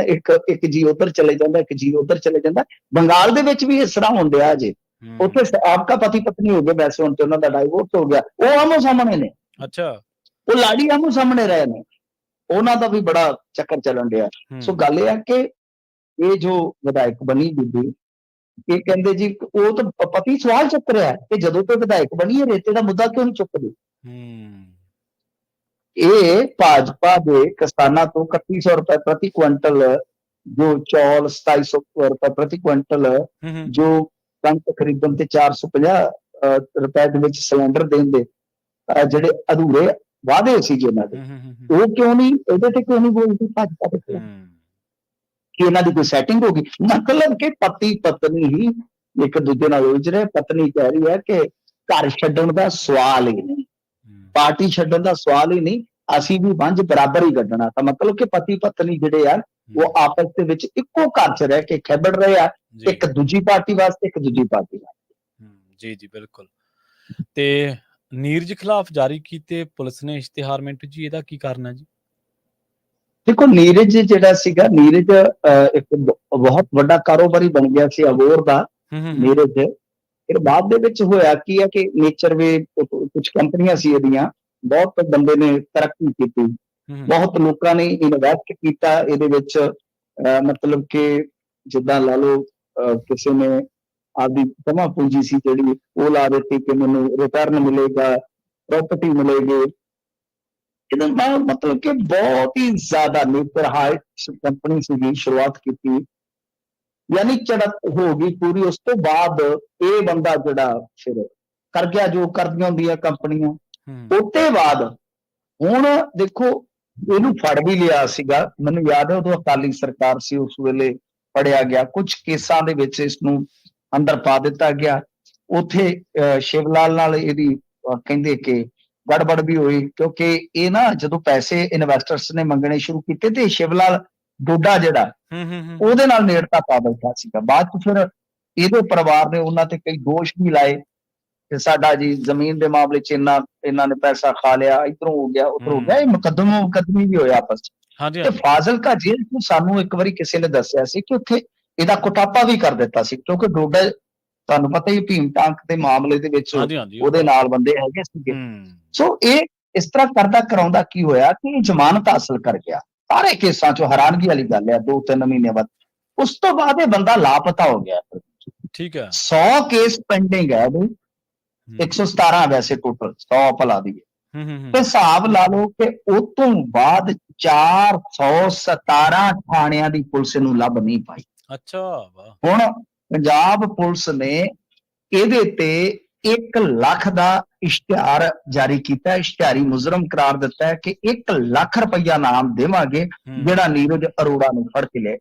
ਇੱਕ ਜੀ ਉਧਰ ਚਲੇ ਜਾਂਦਾ, ਇੱਕ ਜੀ ਉਧਰ ਚਲੇ ਜਾਂਦਾ। ਬੰਗਾਲ ਦੇ ਵਿੱਚ ਵੀ ਇਸ ਤਰ੍ਹਾਂ ਹੁੰਦਿਆ ਜੇ, ਉੱਥੇ ਆਪਕਾ ਪਤੀ ਪਤਨੀ ਹੋ ਗਏ ਵੈਸੇ, ਹੁਣ ਤੇ ਉਹਨਾਂ ਦਾ ਡਾਈਵੋਰਸ ਹੋ ਗਿਆ, ਉਹ ਆਮੋ ਸਾਹਮਣੇ ਨੇ। ਅੱਛਾ, ਉਹ ਲਾੜੀ ਆਮੋ ਸਾਹਮਣੇ ਰਹੇ ਨੇ, ਉਹਨਾਂ ਦਾ ਵੀ ਬੜਾ ਚੱਕਰ ਚੱਲਣ ਡਿਆ। ਸੋ ਗੱਲ ਇਹ ਹੈ ਕਿ ਇਹ ਜੋ ਵਿਧਾਇਕ ਬਣੀ ਬੀਬੀ, ਇਹ ਕਹਿੰਦੇ ਜੀ ਉਹ ਤਾਂ ਪਤੀ ਸਵਾਲ ਚੁੱਕ ਰਿਹਾ ਕਿ ਜਦੋਂ ਤੋਂ ਵਿਧਾਇਕ ਬਣੀ ਹੈ ਰੇਤੇ ਦਾ ਮੁੱਦਾ ਕਿਉਂ ਨਹੀਂ ਚੁੱਕਦੀ। ਇਹ ਭਾਜਪਾ ਦੇ ਕਿਸਾਨਾਂ ਤੋਂ 3100 ਰੁਪਏ ਪ੍ਰਤੀ ਕੁਇੰਟਲ ਜੋ ਚੌਲ, 2700 ਰੁਪਏ ਪ੍ਰਤੀ ਕੁਇੰਟਲ ਜੋ ਕਣਕ ਖਰੀਦਣ ਤੇ 450 ਰੁਪਏ ਦੇ ਵਿੱਚ ਸਿਲੰਡਰ ਦੇਣ ਦੇ ਜਿਹੜੇ ਅਧੂਰੇ ਵਾਅਦੇ ਸੀ ਜਿਹਨਾਂ ਦੇ, ਉਹ ਕਿਉਂ ਨਹੀਂ, ਇਹਦੇ ਤੇ ਕਿਉਂ ਨਹੀਂ ਬੋਲਦੀ ਭਾਜਪਾ ਦੇ ਖਿਲਾਫ ਕਿ ਇਹਨਾਂ ਦੀ ਕੋਈ ਸੈਟਿੰਗ ਹੋ ਗਈ। ਮਤਲਬ ਕਿ ਪਤੀ ਪਤਨੀ ਹੀ ਇੱਕ ਦੂਜੇ ਨਾਲ ਉਲਝ ਰਹੇ। ਪਤਨੀ ਕਹਿ ਰਹੀ ਹੈ ਕਿ ਘਰ ਛੱਡਣ ਦਾ ਸਵਾਲ ਹੀ ਨਹੀਂ, ਪਾਰਟੀ ਛੱਡਣ ਦਾ ਸਵਾਲ ਹੀ ਨਹੀਂ, ਅਸੀਂ ਵੀ ਵੰਝ ਬਰਾਬਰ ਹੀ ਕੱਢਣਾ। ਤਾਂ ਮਤਲਬ ਕਿ ਪਤੀ ਪਤਨੀ ਜਿਹੜੇ ਆ ਉਹ ਆਪਸ ਦੇ ਵਿੱਚ ਇੱਕੋ ਘਰ 'ਚ ਰਹਿ ਕੇ ਖੇਬੜ ਰਹੇ ਆ, ਇੱਕ ਦੂਜੀ ਪਾਰਟੀ ਵਾਸਤੇ, ਇੱਕ ਦੂਜੀ ਪਾਰਟੀ ਵਾਸਤੇ। ਜੀ ਜੀ ਬਿਲਕੁਲ। ਤੇ ਨੀਰਜ ਖਿਲਾਫ ਜਾਰੀ ਕੀਤੇ ਪੁਲਿਸ ਨੇ ਇਸ਼ਤਿਹਾਰਮੈਂਟ ਜੀ, ਇਹਦਾ ਕੀ ਕਾਰਨ ਹੈ ਜੀ? ਦੇਖੋ ਨੀਰਜ ਜਿਹੜਾ ਸੀਗਾ, ਨੀਰਜ ਇੱਕ ਬਹੁਤ ਵੱਡਾ ਕਾਰੋਬਾਰੀ ਬਣ ਗਿਆ ਸੀ ਅਬੋਹਰ ਦਾ ਨੀਰਜ। ਫਿਰ ਬਾਅਦ ਦੇ ਵਿੱਚ ਹੋਇਆ ਕੀ ਹੈ ਕਿ ਨੇਚਰਵੇ ਕੁਝ ਕੰਪਨੀਆਂ ਸੀ ਇਹਦੀਆਂ, ਬਹੁਤ ਬੰਦੇ ਨੇ ਤਰੱਕੀ ਕੀਤੀ, ਬਹੁਤ ਲੋਕਾਂ ਨੇ ਇਨਵੈਸਟ ਕੀਤਾ ਇਹਦੇ ਵਿੱਚ। ਮਤਲਬ ਕਿ ਜਿੱਦਾਂ ਲਾ ਲਓ ਕਿਸੇ ਨੇ ਆਪਦੀ ਜਮ੍ਹਾਂ ਪੂੰਜੀ ਸੀ ਜਿਹੜੀ ਉਹ ਲਾ ਦਿੱਤੀ ਕਿ ਮੈਨੂੰ ਰਿਟਰਨ ਮਿਲੇਗਾ, ਪ੍ਰਾਪਰਟੀ ਮਿਲੇਗੀ। ਇਹਦਾ ਮਤਲਬ ਕਿ ਬਹੁਤ ਹੀ ਜ਼ਿਆਦਾ ਨੇਚਰ ਹਾਈ ਕੰਪਨੀ ਸੀਗੀ, ਸ਼ੁਰੂਆਤ ਕੀਤੀ, ਯਾਨੀ ਚੜਕ ਹੋ ਗਈ ਪੂਰੀ। ਉਸ ਤੋਂ ਬਾਅਦ ਇਹ ਬੰਦਾ ਜਿਹੜਾ ਫਿਰ ਕਰ ਗਿਆ ਜੋ ਕਰਦੀਆਂ ਹੁੰਦੀਆਂ ਕੰਪਨੀਆਂ। ਉਹਦੇ ਬਾਅਦ ਹੁਣ ਦੇਖੋ ਇਹਨੂੰ ਫੜ ਵੀ ਲਿਆ ਸੀਗਾ, ਮੈਨੂੰ ਯਾਦ ਹੈ ਉਦੋਂ ਅਕਾਲੀ ਸਰਕਾਰ ਸੀ, ਉਸ ਵੇਲੇ ਫੜਿਆ ਗਿਆ, ਕੁਝ ਕੇਸਾਂ ਦੇ ਵਿੱਚ ਇਸਨੂੰ ਅੰਦਰ ਪਾ ਦਿੱਤਾ ਗਿਆ। ਉੱਥੇ ਸ਼ਿਵਲਾਲ ਨਾਲ ਇਹਦੀ ਕਹਿੰਦੇ ਕਿ ਗੜਬੜ ਵੀ ਹੋਈ, ਕਿਉਂਕਿ ਇਹ ਨਾ ਜਦੋਂ ਪੈਸੇ ਇਨਵੈਸਟਰਸ ਨੇ ਮੰਗਣੇ ਸ਼ੁਰੂ ਕੀਤੇ ਤੇ ਸ਼ਿਵਲਾਲ ਡੋਡਾ ਜਿਹੜਾ ਉਹਦੇ ਨਾਲ ਨੇੜਤਾ ਪਾ ਬੈਠਾ ਸੀਗਾ। ਬਾਅਦ ਚ ਫਿਰ ਇਹਦੇ ਪਰਿਵਾਰ ਨੇ ਉਹਨਾਂ ਤੇ ਕਈ ਦੋਸ਼ ਵੀ ਲਾਏ ਕਿ ਸਾਡਾ ਜੀ ਜ਼ਮੀਨ ਦੇ ਮਾਮਲੇ ਚ ਇਹਨਾਂ ਨੇ ਪੈਸਾ ਖਾ ਲਿਆ, ਇੱਧਰੋਂ ਹੋ ਗਿਆ ਉੱਧਰੋਂ ਹੋ ਗਿਆ। ਇਹ ਮੁਕੱਦਮੀ ਵੀ ਹੋਇਆ ਆਪਸ ਚ। ਤੇ ਫਾਜ਼ਿਲਕਾ ਜੇਲ੍ਹ ਤੋਂ ਸਾਨੂੰ ਇੱਕ ਵਾਰੀ ਕਿਸੇ ਨੇ ਦੱਸਿਆ ਸੀ ਕਿ ਉੱਥੇ ਇਹਦਾ ਕੁਟਾਪਾ ਵੀ ਕਰ ਦਿੱਤਾ ਸੀ, ਕਿਉਂਕਿ ਡੋਡਾ ਤੁਹਾਨੂੰ ਪਤਾ ਹੀ ਭੀਮ ਟਾਂਕ ਦੇ ਮਾਮਲੇ ਦੇ ਵਿੱਚ ਉਹਦੇ ਨਾਲ ਬੰਦੇ ਹੈਗੇ ਸੀਗੇ। ਸੋ ਇਹ ਇਸ ਤਰ੍ਹਾਂ ਕਰਦਾ ਕਰਾਉਂਦਾ ਕੀ ਹੋਇਆ ਕਿ ਜ਼ਮਾਨਤ ਹਾਸਲ ਕਰ ਗਿਆ ਸਾਰੇ ਕੇਸਾਂ ਚੋਂ। ਹੈਰਾਨਗੀ ਵਾਲੀ ਗੱਲ ਹੈ, 2-3 ਮਹੀਨੇ ਬਾਅਦ ਉਸ ਤੋਂ ਬਾਅਦ ਇਹ ਬੰਦਾ ਲਾਪਤਾ ਹੋ ਗਿਆ। ਠੀਕ ਹੈ, 100 ਕੇਸ ਪੈਂਡਿੰਗ ਹੈ, 117 ਵੈਸੇ ਟੋਟਲ 100 ਭਲਾ ਦੀ ਤੇ ਹਿਸਾਬ ਲਾ ਲਓ ਕਿ ਉਹ ਤੋਂ ਬਾਅਦ 417 ਥਾਣਿਆਂ ਦੀ ਪੁਲਿਸ ਨੂੰ ਲੱਭ ਨਹੀਂ ਪਾਈ। ਅੱਛਾ, ਹੁਣ ਪੰਜਾਬ ਪੁਲਿਸ ਨੇ ਇਹਦੇ ਤੇ 1 ਲੱਖ ਦਾ ਇਸ਼ਤਿਹਾਰ ਜਾਰੀ ਕੀਤਾ, ਇਸ਼ਤਿਹਾਰੀ ਮੁਜਰਮ ਕਰਾਰ ਦਿੱਤਾ ਹੈ ਕਿ 1 ਲੱਖ ਰੁਪਈਆ ਨਾਮ ਦੇਵਾਂਗੇ ਜਿਹੜਾ ਨੀਰਜ ਅਰੋੜਾ ਨੂੰ ਫੜ ਕੇ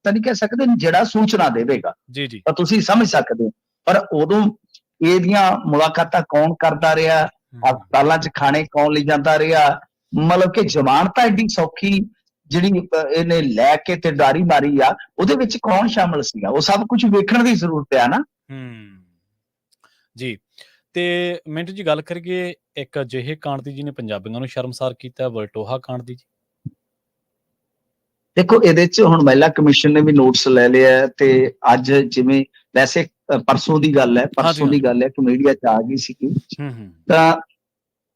ਤਾਂ ਨਹੀਂ ਕਹਿ ਸਕਦੇ, ਜਿਹੜਾ ਸੂਚਨਾ ਦੇਵੇਗਾ। ਜੀ ਜੀ ਤਾਂ ਤੁਸੀਂ ਸਮਝ ਸਕਦੇ ਹੋ। ਪਰ ਉਦੋਂ ਇਹਦੀਆਂ ਮੁਲਾਕਾਤਾਂ ਕੌਣ ਕਰਦਾ ਰਿਹਾ, ਹਸਪਤਾਲਾਂ 'ਚ ਖਾਣੇ ਕੌਣ ਲੈ ਜਾਂਦਾ ਰਿਹਾ, ਮਤਲਬ ਕਿ ਜ਼ਮਾਨਤ ਐਡੀ ਸੌਖੀ ਜਿਹੜੀ ਇਹਨੇ ਲੈ ਕੇ ਤੇ ਡਾਰੀ ਮਾਰੀ ਆ, ਉਹਦੇ ਵਿੱਚ ਕੌਣ ਸ਼ਾਮਲ ਸੀਗਾ, ਉਹ ਸਭ ਕੁਝ ਵੇਖਣ ਦੀ ਜ਼ਰੂਰਤ ਹੈ ਨਾ। ਜੀ। ਤੇ ਮਿੰਟੂ ਜੀ ਗੱਲ ਕਰੀਏ ਇੱਕ ਅਜਿਹੇ ਕਾਂਡ ਦੀ ਜਿਹਨੇ ਪੰਜਾਬੀਆਂ ਨੂੰ ਸ਼ਰਮਸਾਰ ਕੀਤਾ, ਵਲਟੋਹਾ ਕਾਂਡ ਦੀ। ਦੇਖੋ, ਇਹਦੇ 'ਚ ਹੁਣ ਮਹਿਲਾ ਕਮਿਸ਼ਨ ਨੇ ਵੀ ਨੋਟਿਸ ਲੈ ਲਿਆ ਤੇ ਅੱਜ ਜਿਵੇਂ ਵੈਸੇ ਪਰਸੋਂ ਦੀ ਗੱਲ ਹੈ ਕਿ ਮੀਡੀਆ 'ਚ ਆ ਗਈ ਸੀ ਤਾਂ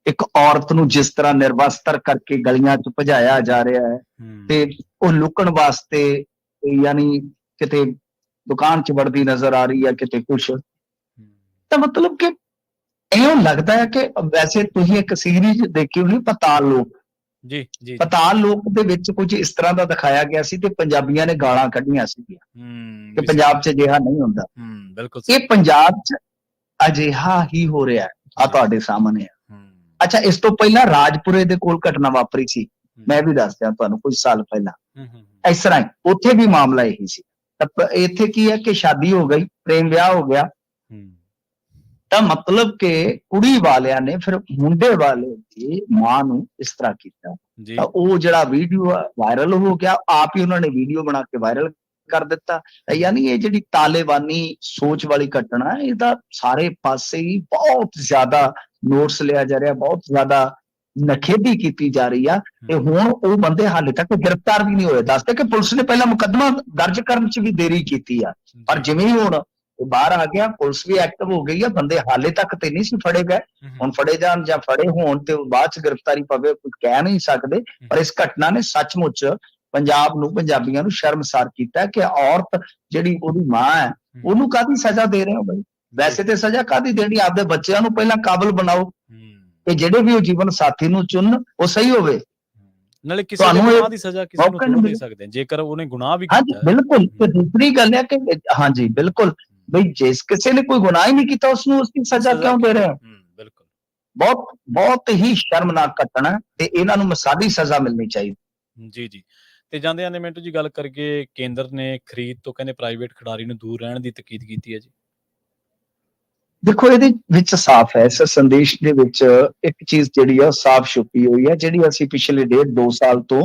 ਇੱਕ ਔਰਤ ਨੂੰ ਜਿਸ ਤਰ੍ਹਾਂ ਨਿਰਵਸਤਰ ਕਰਕੇ ਗਲੀਆਂ 'ਚ ਭਜਾਇਆ ਜਾ ਰਿਹਾ ਹੈ ਤੇ ਉਹ ਲੁਕਣ ਵਾਸਤੇ ਯਾਨੀ ਕਿਤੇ ਦੁਕਾਨ 'ਚ ਵੜਦੀ ਨਜ਼ਰ ਆ ਰਹੀ ਹੈ, ਕਿਤੇ ਕੁਛ, ਤਾਂ ਮਤਲਬ ਕਿ ਇਉਂ ਲੱਗਦਾ ਹੈ ਕਿ ਵੈਸੇ ਤੁਸੀਂ ਇੱਕ ਸੀਰੀਜ਼ ਦੇਖੀ ਹੋਣੀ ਪਾਤਾਲ ਲੋਕ। ਜੀ ਜੀ। ਪਾਤਾਲ ਲੋਕ ਦੇ ਵਿੱਚ ਕੁਝ ਇਸ ਤਰ੍ਹਾਂ ਦਾ ਦਿਖਾਇਆ ਗਿਆ ਸੀ ਤੇ ਪੰਜਾਬੀਆਂ ਨੇ ਗਾਲਾਂ ਕੱਢੀਆਂ ਸੀਗੀਆਂ ਕਿ ਪੰਜਾਬ 'ਚ ਅਜਿਹਾ ਨਹੀਂ ਹੁੰਦਾ। ਬਿਲਕੁਲ। ਇਹ ਪੰਜਾਬ 'ਚ ਅਜਿਹਾ ਹੀ ਹੋ ਰਿਹਾ ਹੈ, ਆ ਤੁਹਾਡੇ ਸਾਹਮਣੇ ਹੈ। ਅੱਛਾ, ਇਸ ਤੋਂ ਪਹਿਲਾਂ ਰਾਜਪੁਰੇ ਦੇ ਕੋਲ ਘਟਨਾ ਵਾਪਰੀ ਸੀ, ਮੈਂ ਵੀ ਦੱਸ ਦਿਆਂ ਤੁਹਾਨੂੰ, ਕੁਝ ਸਾਲ ਪਹਿਲਾਂ ਇਸ ਤਰ੍ਹਾਂ ਹੀ ਉੱਥੇ ਵੀ ਮਾਮਲਾ ਇਹੀ ਸੀ। ਤਾਂ ਇੱਥੇ ਕੀ ਹੈ ਕਿ ਸ਼ਾਦੀ ਹੋ ਗਈ, ਪ੍ਰੇਮ ਵਿਆਹ ਹੋ ਗਿਆ, ਤਾਂ ਮਤਲਬ ਕਿ ਕੁੜੀ ਵਾਲਿਆਂ ਨੇ ਫਿਰ ਮੁੰਡੇ ਵਾਲੇ ਦੀ ਮਾਂ ਨੂੰ ਇਸ ਤਰ੍ਹਾਂ ਕੀਤਾ ਤਾਂ ਉਹ ਜਿਹੜਾ ਵੀਡੀਓ ਵਾਇਰਲ ਹੋ ਗਿਆ, ਆਪ ਹੀ ਉਹਨਾਂ ਨੇ ਵੀਡੀਓ ਬਣਾ ਕੇ ਵਾਇਰਲ ਕਰ ਦਿੱਤਾ। ਯਾਨੀ ਇਹ ਜਿਹੜੀ ਤਾਲਿਬਾਨੀ ਸੋਚ ਵਾਲੀ ਘਟਨਾ, ਇਹਦਾ ਸਾਰੇ ਪਾਸੇ ਹੀ ਬਹੁਤ ਜ਼ਿਆਦਾ ਨੋਟਿਸ ਲਿਆ ਜਾ ਰਿਹਾ, ਬਹੁਤ ਜ਼ਿਆਦਾ ਨਖੇਦੀ ਕੀਤੀ ਜਾ ਰਹੀ ਆ। ਤੇ ਹੁਣ ਉਹ ਬੰਦੇ ਹਾਲੇ ਤੱਕ ਗ੍ਰਿਫਤਾਰ ਵੀ ਨਹੀਂ ਹੋਏ। ਦੱਸਦੇ ਕਿ ਪੁਲਿਸ ਨੇ ਪਹਿਲਾਂ ਮੁਕੱਦਮਾ ਦਰਜ ਕਰਨ 'ਚ ਵੀ ਦੇਰੀ ਕੀਤੀ ਆ, ਪਰ ਜਿਵੇਂ ਹੀ ਹੁਣ ਬਾਹਰ ਆ ਗਿਆ, ਪੁਲਿਸ ਵੀ ਐਕਟਿਵ ਹੋ ਗਈ ਆ, ਬੰਦੇ ਹਾਲੇ ਤੱਕ ਤੇ ਨਹੀਂ ਸੀ ਫੜੇ ਗਏ। ਹੁਣ ਫੜੇ ਜਾਣ ਜਾਂ ਫੜੇ ਹੋਣ ਤੇ ਬਾਅਦ 'ਚ ਗ੍ਰਿਫਤਾਰੀ ਪਵੇ, ਕੁਝ ਕਹਿ ਨਹੀਂ ਸਕਦੇ। ਪਰ ਇਸ ਘਟਨਾ ਨੇ ਸੱਚਮੁੱਚ ਪੰਜਾਬ ਨੂੰ, ਪੰਜਾਬੀਆਂ ਨੂੰ ਸ਼ਰਮਸਾਰ ਕੀਤਾ ਕਿ ਔਰਤ ਜਿਹੜੀ ਉਹਦੀ ਮਾਂ ਹੈ ਉਹਨੂੰ ਕਾਹਦੀ ਸਜ਼ਾ ਦੇ ਰਹੇ ਹੋ ਬਈ? ਵੈਸੇ ਤੇ ਸਜ਼ਾ ਕਾਹਦੀ ਦੇਣੀ, ਆਪਦੇ ਬੱਚਿਆਂ ਨੂੰ ਪਹਿਲਾਂ ਕਾਬਲ ਬਣਾਓ ਕਿ ਜਿਹੜੇ ਵੀ ਉਹ ਜੀਵਨ ਸਾਥੀ ਨੂੰ ਚੁਣਨ ਉਹ ਸਹੀ ਹੋਵੇ। ਨਾਲੇ ਕਿਸੇ ਦੇ ਗੁਨਾਹ ਦੀ ਸਜ਼ਾ ਕਿਸੇ ਨੂੰ ਥੋੜ੍ਹਾ ਦੇ ਸਕਦੇ ਜੇਕਰ ਉਹਨੇ ਗੁਨਾਹ ਵੀ ਕੀਤਾ। ਬਿਲਕੁਲ। ਤੇ ਦੂਸਰੀ ਗੱਲ ਹੈ ਕਿ ਹਾਂਜੀ ਬਿਲਕੁਲ ਬਈ ਜਿਸ ਕਿਸੇ ਨੇ ਕੋਈ ਗੁਨਾਹ ਹੀ ਨਹੀਂ ਕੀਤਾ ਉਸਨੂੰ ਉਸਦੀ ਸਜ਼ਾ ਕਿਉਂ ਦੇ ਰਹੇ ਹੋ? ਬਿਲਕੁਲ। ਬਹੁਤ ਹੀ ਸ਼ਰਮਨਾਕ ਘਟਨਾ ਤੇ ਇਹਨਾਂ ਨੂੰ ਮਿਸਾਲੀ ਸਜ਼ਾ ਮਿਲਣੀ ਚਾਹੀਦੀ। ਜੀ ਜੀ। ਤੇ ਜਾਂਦੇ ਮਿੰਟੂ ਜੀ ਗੱਲ ਕਰੀਏ, ਕੇਂਦਰ ਨੇ ਖਰੀਦ ਤੋਂ ਕਹਿੰਦੇ ਪ੍ਰਾਈਵੇਟ ਖਿਡਾਰੀ ਨੂੰ ਦੂਰ ਰਹਿਣ ਦੀ ਤਾਕੀਦ ਕੀਤੀ ਹੈ ਜੀ। ਦੇਖੋ, ਇਹਦੇ ਵਿੱਚ ਸਾਫ਼ ਹੈ, ਇਸ ਸੰਦੇਸ਼ ਦੇ ਵਿੱਚ ਇੱਕ ਚੀਜ਼ ਜਿਹੜੀ ਆ ਸਾਫ਼ ਛੁਪੀ ਹੋਈ ਹੈ, ਜਿਹੜੀ ਅਸੀਂ ਪਿਛਲੇ 1.5-2 ਸਾਲ ਤੋਂ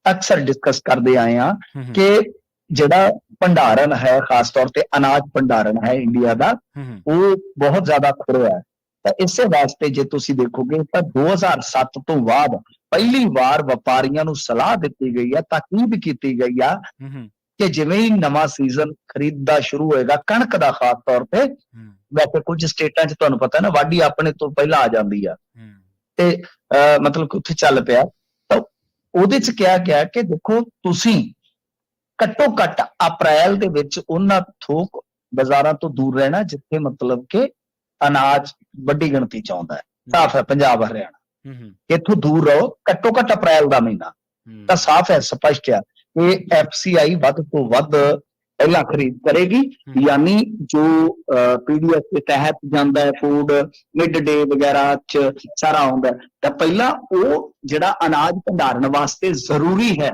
ਅਕਸਰ ਡਿਸਕਸ ਕਰਦੇ ਆਏ ਹਾਂ ਕਿ ਜਿਹੜਾ ਭੰਡਾਰਨ ਹੈ, ਖਾਸ ਤੌਰ ਤੇ ਅਨਾਜ ਭੰਡਾਰਨ ਹੈ ਇੰਡੀਆ ਦਾ, ਉਹ ਬਹੁਤ ਜ਼ਿਆਦਾ ਖੁੱਲਿਆ ਹੈ। ਤਾਂ ਇਸੇ ਵਾਸਤੇ ਜੇ ਤੁਸੀਂ ਦੇਖੋਗੇ ਤਾਂ 2007 ਤੋਂ ਬਾਅਦ ਪਹਿਲੀ ਵਾਰ ਵਪਾਰੀਆਂ ਨੂੰ ਸਲਾਹ ਦਿੱਤੀ ਗਈ ਹੈ, ਤਾਕੀਦ ਕੀਤੀ ਗਈ ਆ ਕਿ ਜਿਵੇਂ ਹੀ ਨਵਾਂ ਸੀਜ਼ਨ ਖਰੀਦ ਦਾ ਸ਼ੁਰੂ ਹੋਏਗਾ, ਕਣਕ ਦਾ ਖਾਸ ਤੌਰ ਤੇ, ਵੈਸੇ ਕੁਝ ਸਟੇਟਾਂ 'ਚ ਤੁਹਾਨੂੰ ਪਤਾ ਨਾ ਵਾਢੀ ਆਪਣੇ ਤੋਂ ਪਹਿਲਾਂ ਆ ਜਾਂਦੀ ਆ ਤੇ ਮਤਲਬ ਕਿ ਉੱਥੇ ਚੱਲ ਪਿਆ, ਤਾਂ ਉਹਦੇ 'ਚ ਕਿਹਾ ਗਿਆ ਕਿ ਦੇਖੋ ਤੁਸੀਂ ਘੱਟੋ ਘੱਟ ਅਪ੍ਰੈਲ ਦੇ ਵਿੱਚ ਉਹਨਾਂ ਥੋਕ ਬਾਜ਼ਾਰਾਂ ਤੋਂ ਦੂਰ ਰਹਿਣਾ ਜਿੱਥੇ ਮਤਲਬ ਕਿ ਅਨਾਜ ਵੱਡੀ ਗਿਣਤੀ 'ਚ ਆਉਂਦਾ ਹੈ। ਸਾਫ਼ ਹੈ, ਪੰਜਾਬ ਹਰਿਆਣਾ, ਇੱਥੋਂ ਦੂਰ ਰਹੋ ਘੱਟੋ ਘੱਟ ਅਪ੍ਰੈਲ ਦਾ ਮਹੀਨਾ। ਤਾਂ ਸਾਫ਼ ਹੈ, ਸਪਸ਼ਟ ਹੈ ਕਿ FCI ਵੱਧ ਤੋਂ ਵੱਧ ਪਹਿਲਾਂ ਖਰੀਦ ਕਰੇਗੀ, ਯਾਨੀ ਜੋ PDF ਦੇ ਤਹਿਤ ਜਾਂਦਾ ਹੈ, ਫੂਡ ਮਿਡ ਡੇ ਵਗੈਰਾ 'ਚ ਸਾਰਾ ਆਉਂਦਾ, ਤਾਂ ਪਹਿਲਾਂ ਉਹ ਜਿਹੜਾ ਅਨਾਜ ਭੰਡਾਰਨ ਵਾਸਤੇ ਜ਼ਰੂਰੀ ਹੈ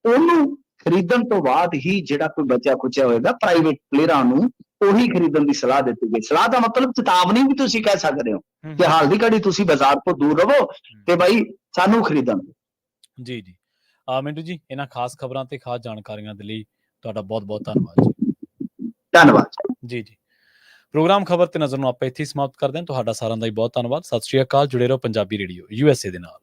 ਉਹਨੂੰ ਖਰੀਦਣ ਤੋਂ ਬਾਅਦ ਹੀ ਜਿਹੜਾ ਕੋਈ ਬਚਿਆ ਖੁਚਿਆ ਹੋਏਗਾ ਪ੍ਰਾਈਵੇਟ ਪਲੇਅਰਾਂ ਨੂੰ ਉਹੀ ਖਰੀਦਣ ਦੀ ਸਲਾਹ ਦਿੱਤੀ ਗਈ। ਸਲਾਹ ਦਾ ਮਤਲਬ ਚੇਤਾਵਨੀ ਵੀ ਤੁਸੀਂ ਕਹਿ ਸਕਦੇ ਹੋ ਕਿ ਹਾਲ ਦੀ ਘੜੀ ਤੁਸੀਂ ਬਾਜ਼ਾਰ ਤੋਂ ਦੂਰ ਰਹੋ ਤੇ ਬਾਈ ਸਾਨੂੰ ਖਰੀਦਣ। ਜੀ ਜੀ। ਮਿੰਟੂ ਜੀ, ਇਹਨਾਂ ਖਾਸ ਖਬਰਾਂ ਤੇ ਖਾਸ ਜਾਣਕਾਰੀਆਂ ਦੇ ਲਈ ਤੁਹਾਡਾ ਬਹੁਤ ਬਹੁਤ ਧੰਨਵਾਦ ਜੀ। ਧੰਨਵਾਦ ਜੀ ਜੀ। ਪ੍ਰੋਗਰਾਮ ਖਬਰ ਤੇ ਨਜ਼ਰ ਨੂੰ ਆਪਾਂ ਇੱਥੇ ਸਮਾਪਤ ਕਰਦੇ ਹਾਂ। ਤੁਹਾਡਾ ਸਾਰਿਆਂ ਦਾ ਬਹੁਤ ਧੰਨਵਾਦ। ਸਤਿ ਸ਼੍ਰੀ ਅਕਾਲ। ਜੁੜੇ ਰਹੋ ਪੰਜਾਬੀ ਰੇਡੀਓ USA ਦੇ ਨਾਲ।